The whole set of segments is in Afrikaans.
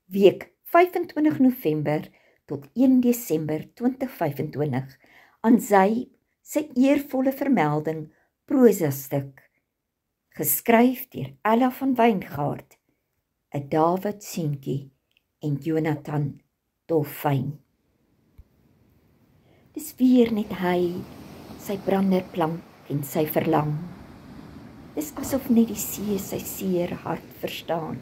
week 25 November tot 1 Desember 2025 aan sy eervolle vermelding prosastuk, geskryf deur Ella van Wyngaard, 'n David Seentjie en Jonathan Dolfyn. Dis weer net hy, sy branderplank en sy verlang. Dis asof net die see sy seer hart verstaan.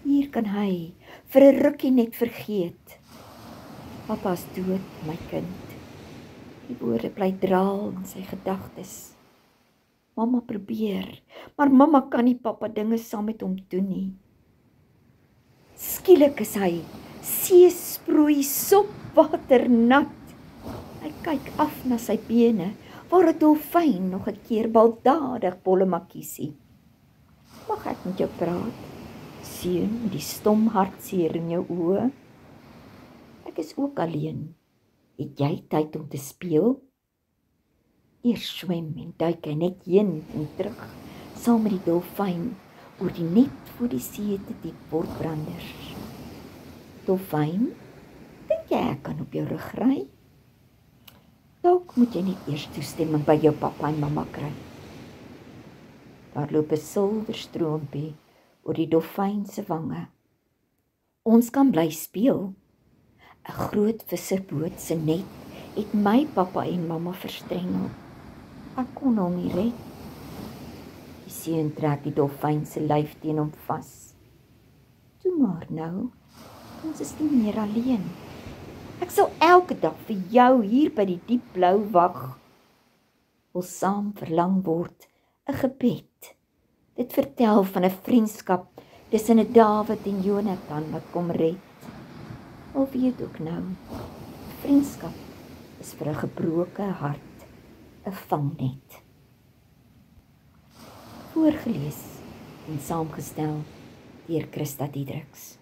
Hier kan hy vir 'n rukkie net vergeet. Papa's dood, my kind. Die woorde bly draal in sy gedagtes. Mamma probeer, maar mamma kan nie pappa dinge saam met hom doen nie. Skielik is hy seesproei sopwater nat. Hy kyk af na sy bene, waar 'n dolfyn nog 'n keer baldadig bollemakiesie. Mag ek met jou praat? Seun, die stom hartseer in jou oë. Ek is ook alleen. Het jy tyd om te speel? Eers swem en duik hy net heen en terug, saam met die dolfyn, oor die net voor die see te diep bordbranders. Dolfyn, dink jy ek kan op jou rug ry? Dalk moet jy net eers toestemming by jou pappa en mamma kry. Daar loop 'n silwerstroompie oor die dolfyn se wange. Ons kan bly speel. 'n Groot visserboot se net het my pappa en mamma verstrengel. Ek kon hom nie red. Die seun trek die dolfyn se lyf teen hom vas. Toe maar nou, ons is nie meer alleen. Ek sal elke dag vir jou hier by die diep blou wag. Ons saam verlang word 'n gebed. Dit vertel van 'n vriendskap tussen 'n Dawid en Jonathan wat kom red. Al weet ook nou, vriendskap is vir 'n gebroke hart 'n vangnet. Voorgeles en saamgestel deur Christa Diedriks.